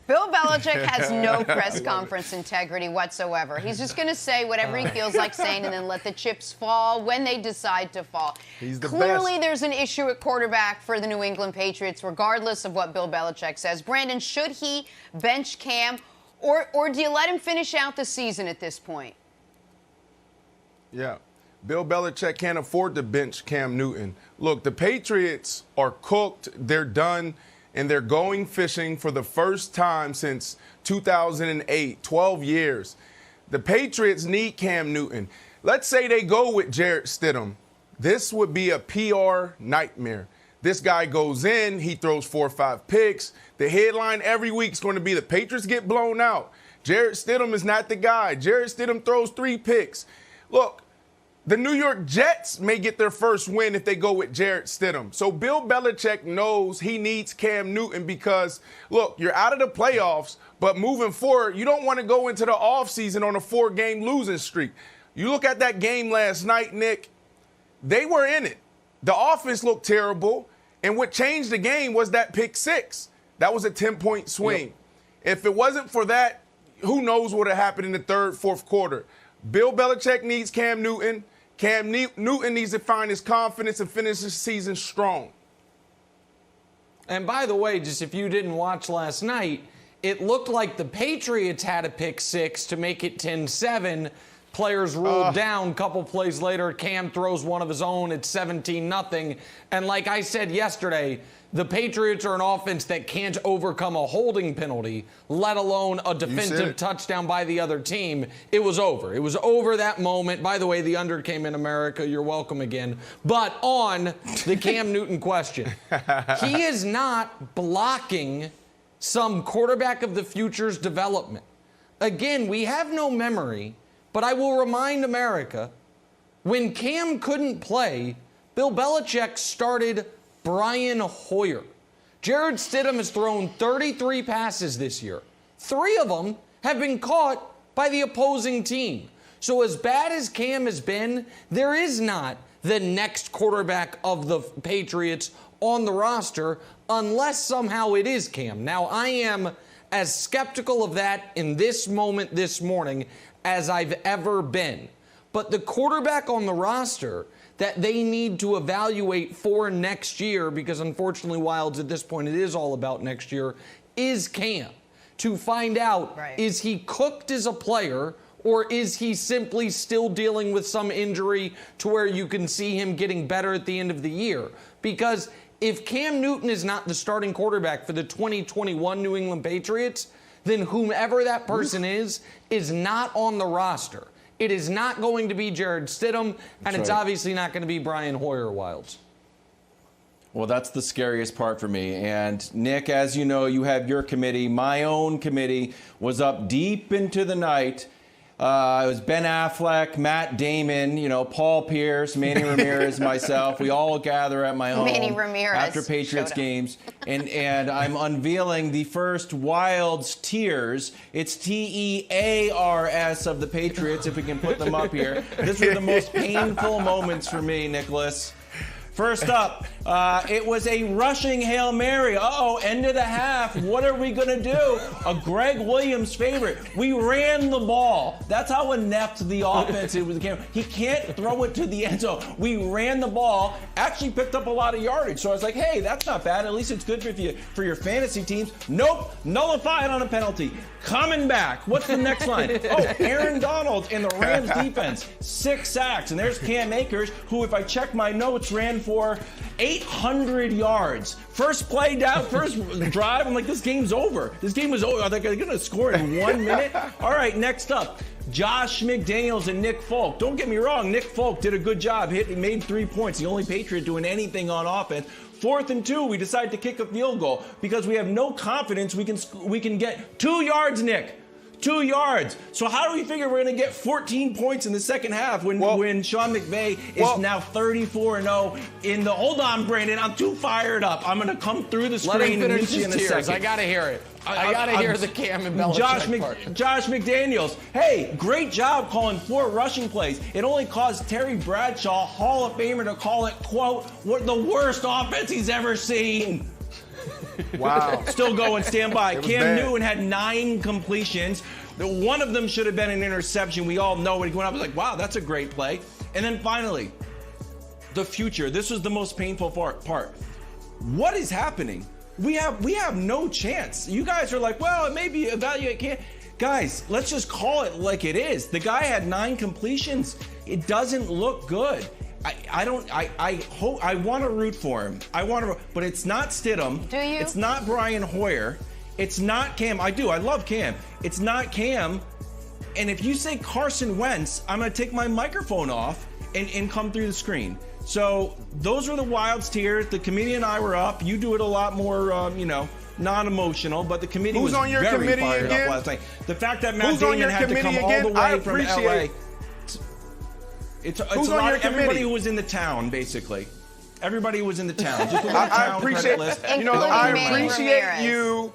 Bill Belichick has no press conference integrity whatsoever. He's just going to say whatever he feels like saying and then let the chips fall when they decide to fall. He's the Clearly, best. there's an issue at quarterback for the New England Patriots, regardless of what Bill Belichick says. Brandon, should he bench Cam, or do you let him finish out the season at this point? Yeah. Bill Belichick can't afford to bench Cam Newton. Look, the Patriots are cooked. They're done. And they're going fishing for the first time since 2008, 12 years. The Patriots need Cam Newton. Let's say they go with Jarrett Stidham. This would be a PR nightmare. This guy goes in, he throws 4 or 5 picks. The headline every week is going to be the Patriots get blown out. Jarrett Stidham is not the guy. Jarrett Stidham throws 3 picks. Look, the New York Jets may get their first win if they go with Jarrett Stidham. So Bill Belichick knows he needs Cam Newton because, look, you're out of the playoffs, but moving forward, you don't want to go into the offseason on a 4-game losing streak. You look at that game last night, Nick, they were in it. The offense looked terrible, and what changed the game was that pick 6. That was a 10-point swing. Yep. If it wasn't for that, who knows what would have happened in the 3rd, 4th quarter. Bill Belichick needs Cam Newton. Cam Newton needs to find his confidence and finish the season strong. And by the way, just if you didn't watch last night, it looked like the Patriots had a pick 6 to make it 10-7. Players ruled down. Couple plays later, Cam throws one of his own. It's 17-0. And like I said yesterday, the Patriots are an offense that can't overcome a holding penalty, let alone a defensive touchdown by the other team. It was over. It was over that moment. By the way, the under came in America. You're welcome again. But on the Cam Newton question, he is not blocking some quarterback of the future's development. Again, we have no memory, but I will remind America, when Cam couldn't play, Bill Belichick started Brian Hoyer. Jarrett Stidham has thrown 33 passes this year. 3 of them have been caught by the opposing team. So as bad as Cam has been, there is not the next quarterback of the Patriots on the roster unless somehow it is Cam. Now, I am as skeptical of that in this moment this morning as I've ever been. But the quarterback on the roster that they need to evaluate for next year, because unfortunately, Wilds, at this point, it is all about next year, is Cam. To find out, is he cooked as a player, or is he simply still dealing with some injury to where you can see him getting better at the end of the year? Because if Cam Newton is not the starting quarterback for the 2021 New England Patriots, then whomever that person is not on the roster. It is not going to be Jarrett Stidham, and it's obviously not going to be Brian Hoyer, Wilds. Well, that's the scariest part for me. And, Nick, as you know, you have your committee. My own committee was up deep into the night. It was Ben Affleck, Matt Damon, Paul Pierce, Manny Ramirez, myself. We all gather at my home after Patriots games. And I'm unveiling the first Wilds Tears. It's Tears of the Patriots, if we can put them up here. This was the most painful moments for me, Nicholas. First up, it was a rushing Hail Mary. End of the half. What are we going to do? A Greg Williams favorite. We ran the ball. That's how inept the offense is with the camera. He can't throw it to the end zone. We ran the ball, actually picked up a lot of yardage. So I was like, hey, that's not bad. At least it's good for your fantasy teams. Nope. Nullified on a penalty. Coming back. What's the next line? Aaron Donald and the Rams defense. 6 sacks. And there's Cam Akers, who, if I check my notes, ran for 800 yards. First play down, first drive. I'm like, this game's over. This game was over. Are they going to score in 1 minute? All right, next up, Josh McDaniels and Nick Folk. Don't get me wrong, Nick Folk did a good job. He made 3 points. The only Patriot doing anything on offense. 4th and 2, we decided to kick a field goal because we have no confidence we can get 2 yards, Nick. 2 yards. So how do we figure we're going to get 14 points in the second half when Sean McVay is now 34-0 in the... Hold on, Brandon. I'm too fired up. I'm going to come through the screen and meet you in a second. I got to hear it. I got to hear the Cam and Belichick part. Josh McDaniels. Hey, great job calling 4 rushing plays. It only caused Terry Bradshaw, Hall of Famer, to call it, quote, the worst offense he's ever seen. Wow. Still going, stand by. was Cam bad. Newton had 9 completions. One of them should have been an interception. We all know when he went up, I was like, wow, that's a great play. And then finally, the future. This was the most painful part. What is happening? We have no chance. You guys are like, well, maybe evaluate Cam. Guys, let's just call it like it is. The guy had 9 completions. It doesn't look good. I want to root for him. But it's not Stidham. Do you? It's not Brian Hoyer. It's not Cam. I do. I love Cam. It's not Cam. And if you say Carson Wentz, I'm going to take my microphone off and come through the screen. So those were the Wilds tiers. The committee and I were up. You do it a lot more, non-emotional, but the committee Who's was on your very committee fired again? up last night. The fact that Matt Who's on Damon your had to come committee all the again? I way from LA. appreciate- It's Who's a on lot your of everybody committee? who was in the town, basically. Everybody who was in the town. Just a little I town appreciate, credit list. Including I Manny appreciate Ramirez. you.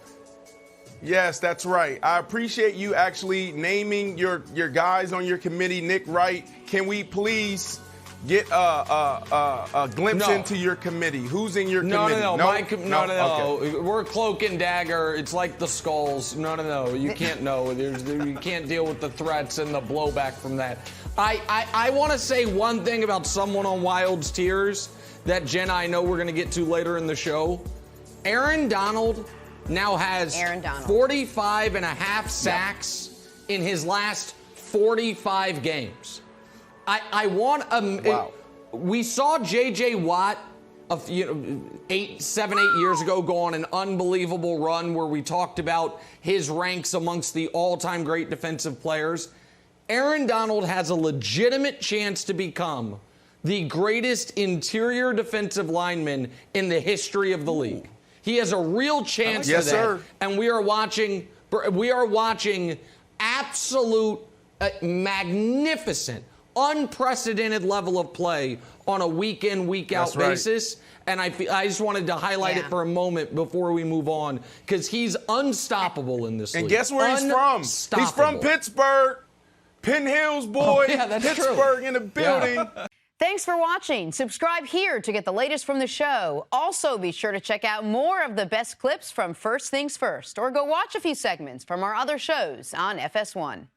Yes, that's right. I appreciate you actually naming your guys on your committee. Nick Wright, can we please get a glimpse No. into your committee? Who's in your No, committee? no. No. Okay. We're cloak and dagger. It's like the skulls. No. You can't know. You can't deal with the threats and the blowback from that. I want to say one thing about someone on Wild's tiers that Jenna, I know we're going to get to later in the show. Aaron Donald now has 45 and a half sacks in his last 45 games. I want Wow. we saw J.J. Watt 7, 8 years ago go on an unbelievable run where we talked about his ranks amongst the all-time great defensive players. Aaron Donald has a legitimate chance to become the greatest interior defensive lineman in the history of the league. He has a real chance Yes, for that. sir. And we are watching absolute magnificent, unprecedented level of play on a week in, week out That's right. basis. And I just wanted to highlight it for a moment before we move on because he's unstoppable in this league. And guess where he's from? He's from Unstoppable. Pittsburgh. Penn Hills boy. Oh, yeah, that's true. Pittsburgh in the building. Yeah. Thanks for watching. Subscribe here to get the latest from the show. Also, be sure to check out more of the best clips from First Things First, or go watch a few segments from our other shows on FS1.